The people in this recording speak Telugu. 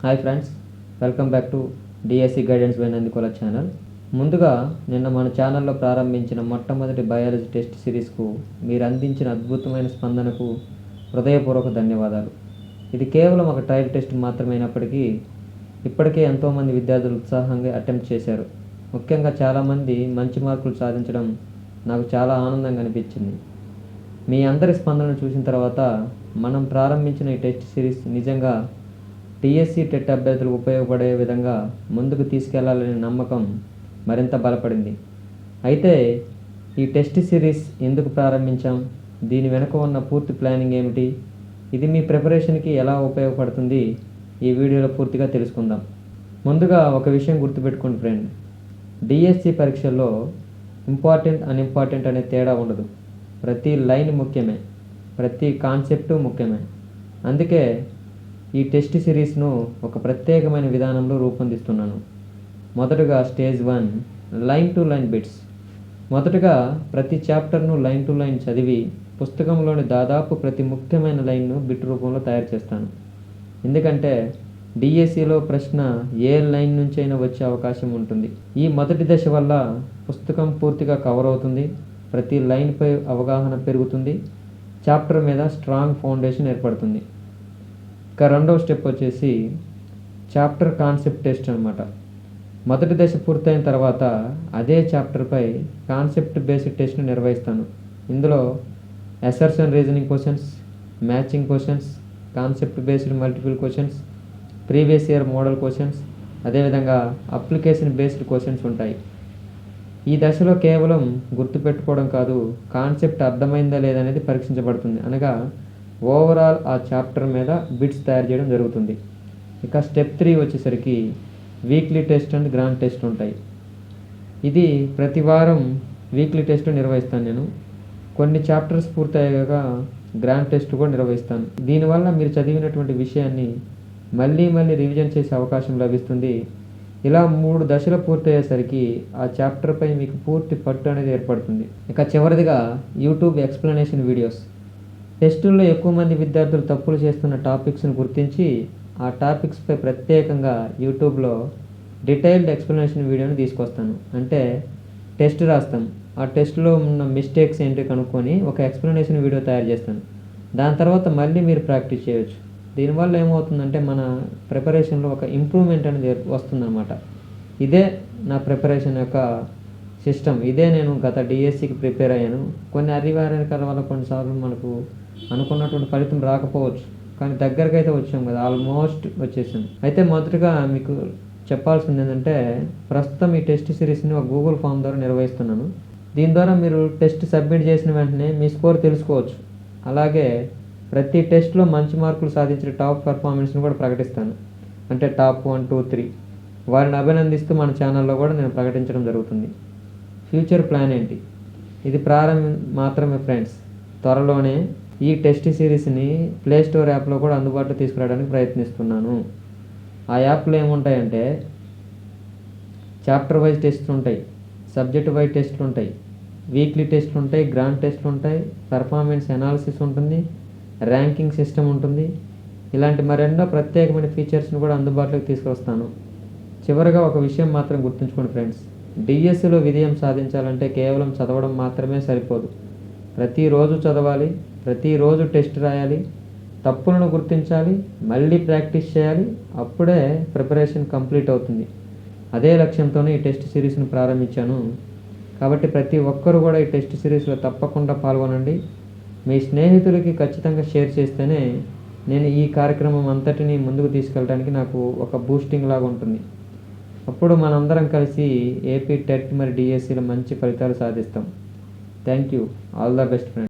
Hi friends, welcome back to DSC guidance by Nandikola channel. ముందుగా నిన్న మన ఛానల్లో ప్రారంభించిన మొట్టమొదటి బయాలజీ టెస్ట్ సిరీస్కు మీరు అందించిన అద్భుతమైన స్పందనకు హృదయపూర్వక ధన్యవాదాలు. ఇది కేవలం ఒక ట్రయల్ టెస్ట్ మాత్రమైనప్పటికీ ఇప్పటికే ఎంతోమంది విద్యార్థులు ఉత్సాహంగా అటెంప్ట్ చేశారు. ముఖ్యంగా చాలామంది మంచి మార్కులు సాధించడం నాకు చాలా ఆనందంగా అనిపించింది. మీ అందరి స్పందనను చూసిన తర్వాత మనం ప్రారంభించిన ఈ టెస్ట్ సిరీస్ నిజంగా టీఎస్సీ టెట్ అభ్యర్థులకు ఉపయోగపడే విధంగా ముందుకు తీసుకెళ్లాలనే నమ్మకం మరింత బలపడింది. అయితే ఈ టెస్ట్ సిరీస్ ఎందుకు ప్రారంభించాం, దీని వెనుక ఉన్న పూర్తి ప్లానింగ్ ఏమిటి, ఇది మీ ప్రిపరేషన్కి ఎలా ఉపయోగపడుతుంది, ఈ వీడియోలో పూర్తిగా తెలుసుకుందాం. ముందుగా ఒక విషయం గుర్తుపెట్టుకోండి ఫ్రెండ్, డిఎస్సి పరీక్షల్లో ఇంపార్టెంట్ అన్ఇంపార్టెంట్ అనే తేడా ఉండదు. ప్రతి లైన్ ముఖ్యమే, ప్రతి కాన్సెప్టు ముఖ్యమే. అందుకే ఈ టెస్ట్ సిరీస్ను ఒక ప్రత్యేకమైన విధానంలో రూపొందిస్తున్నాను. మొదటగా stage 1 line to line bits. మొదటగా ప్రతి చాప్టర్ను లైన్ టు లైన్ చదివి పుస్తకంలోని దాదాపు ప్రతి ముఖ్యమైన లైన్ను బిట్ రూపంలో తయారు చేస్తాను. ఎందుకంటే డిఎస్సిలో ప్రశ్న ఏ లైన్ నుంచైనా వచ్చే అవకాశం ఉంటుంది. ఈ మొదటి దశ వల్ల పుస్తకం పూర్తిగా కవర్ అవుతుంది, ప్రతి లైన్పై అవగాహన పెరుగుతుంది, చాప్టర్ మీద స్ట్రాంగ్ ఫౌండేషన్ ఏర్పడుతుంది. ఇక రెండవ స్టెప్ వచ్చేసి చాప్టర్ కాన్సెప్ట్ టెస్ట్ అనమాట. మొదటి దశ పూర్తయిన తర్వాత అదే చాప్టర్పై కాన్సెప్ట్ బేస్డ్ టెస్ట్ను నిర్వహిస్తాను. ఇందులో assertion reasoning questions, matching questions, concept based multiple questions, previous year model questions, అదేవిధంగా అప్లికేషన్ బేస్డ్ క్వశ్చన్స్ ఉంటాయి. ఈ దశలో కేవలం గుర్తుపెట్టుకోవడం కాదు, కాన్సెప్ట్ అర్థమైందా లేదనేది పరీక్షించబడుతుంది. అనగా ఓవరాల్ ఆ చాప్టర్ మీద బిట్స్ తయారు చేయడం జరుగుతుంది. ఇక స్టెప్ 3 వచ్చేసరికి weekly test and grand test ఉంటాయి. ఇది ప్రతి వారం వీక్లీ టెస్ట్ నిర్వహిస్తాను నేను. కొన్ని చాప్టర్స్ పూర్తయ్యాక గ్రాండ్ టెస్ట్ కూడా నిర్వహిస్తాను. దీనివల్ల మీరు చదివినటువంటి విషయాన్ని మళ్ళీ రివిజన్ చేసే అవకాశం లభిస్తుంది. ఇలా 3 దశలు పూర్తయ్యేసరికి ఆ చాప్టర్పై మీకు పూర్తి పట్టు అనేది ఏర్పడుతుంది. ఇక చివరిదిగా యూట్యూబ్ ఎక్స్ప్లెనేషన్ వీడియోస్. టెస్టుల్లో ఎక్కువ మంది విద్యార్థులు తప్పులు చేస్తున్న టాపిక్స్ను గుర్తించి ఆ టాపిక్స్పై ప్రత్యేకంగా యూట్యూబ్లో డీటెయిల్డ్ ఎక్స్ప్లెనేషన్ వీడియోని తీసుకొస్తాను. అంటే టెస్ట్ రాస్తాం, ఆ టెస్ట్లో ఉన్న మిస్టేక్స్ ఏంటి కనుక్కొని ఒక ఎక్స్ప్లెనేషన్ వీడియో తయారు చేస్తాను. దాని తర్వాత మళ్ళీ మీరు ప్రాక్టీస్ చేయొచ్చు. దీనివల్ల ఏమవుతుందంటే మన ప్రిపరేషన్లో ఒక ఇంప్రూవ్మెంట్ అనేది వస్తుందన్నమాట. ఇదే నా ప్రిపరేషన్ యొక్క సిస్టమ్. ఇదే నేను గత డిఎస్సికి ప్రిపేర్ అయ్యాను. కొన్ని అనివార్యాల వల్ల కొన్నిసార్లు మనకు అనుకున్నటువంటి ఫలితం రాకపోవచ్చు, కానీ దగ్గరకు అయితే వచ్చాం కదా, ఆల్మోస్ట్ వచ్చేసాం. అయితే మొదటగా మీకు చెప్పాల్సింది ఏంటంటే, ప్రస్తుతం ఈ టెస్ట్ సిరీస్ని ఒక గూగుల్ ఫామ్ ద్వారా నిర్వహిస్తున్నాను. దీని ద్వారా మీరు టెస్ట్ సబ్మిట్ చేసిన వెంటనే మీ స్కోర్ తెలుసుకోవచ్చు. అలాగే ప్రతి టెస్ట్లో మంచి మార్కులు సాధించిన టాప్ పర్ఫార్మెన్స్ని కూడా ప్రకటిస్తాను. అంటే టాప్ 1, 2, 3 వారిని అభినందిస్తూ మన ఛానల్లో కూడా నేను ప్రకటించడం జరుగుతుంది. ఫ్యూచర్ ప్లాన్ ఏంటి? ఇది ప్రారంభం మాత్రమే ఫ్రెండ్స్. త్వరలోనే ఈ టెస్ట్ సిరీస్ని ప్లేస్టోర్ యాప్లో కూడా అందుబాటులో తీసుకురావడానికి ప్రయత్నిస్తున్నాను. ఆ యాప్లో ఏముంటాయంటే చాప్టర్ వైజ్ టెస్ట్లు ఉంటాయి, సబ్జెక్ట్ వైజ్ టెస్ట్లు ఉంటాయి, వీక్లీ టెస్ట్లు ఉంటాయి, గ్రాండ్ టెస్ట్లు ఉంటాయి, పెర్ఫార్మెన్స్ అనాలిసిస్ ఉంటుంది, ర్యాంకింగ్ సిస్టమ్ ఉంటుంది. ఇలాంటి మరెన్నో ప్రత్యేకమైన ఫీచర్స్ని కూడా అందుబాటులోకి తీసుకొస్తాను. చివరిగా ఒక విషయం మాత్రం గుర్తుంచుకోండి ఫ్రెండ్స్, డిఎస్సిలో విజయం సాధించాలంటే కేవలం చదవడం మాత్రమే సరిపోదు. ప్రతిరోజు చదవాలి, ప్రతిరోజు టెస్ట్ రాయాలి, తప్పులను గుర్తించాలి, మళ్ళీ ప్రాక్టీస్ చేయాలి. అప్పుడే ప్రిపరేషన్ కంప్లీట్ అవుతుంది. అదే లక్ష్యంతోనే ఈ టెస్ట్ సిరీస్ను ప్రారంభించాను. కాబట్టి ప్రతి ఒక్కరూ కూడా ఈ టెస్ట్ సిరీస్లో తప్పకుండా పాల్గొనండి. మీ స్నేహితులకి ఖచ్చితంగా షేర్ చేస్తేనే నేను ఈ కార్యక్రమం అంతటిని ముందుకు తీసుకెళ్ళడానికి నాకు ఒక బూస్టింగ్ లాగా ఉంటుంది. అప్పుడు మనందరం కలిసి ఏపీ టెట్ మరి డిఎస్సిలో మంచి ఫలితాలు సాధిస్తాం. Thank you. All the best friends.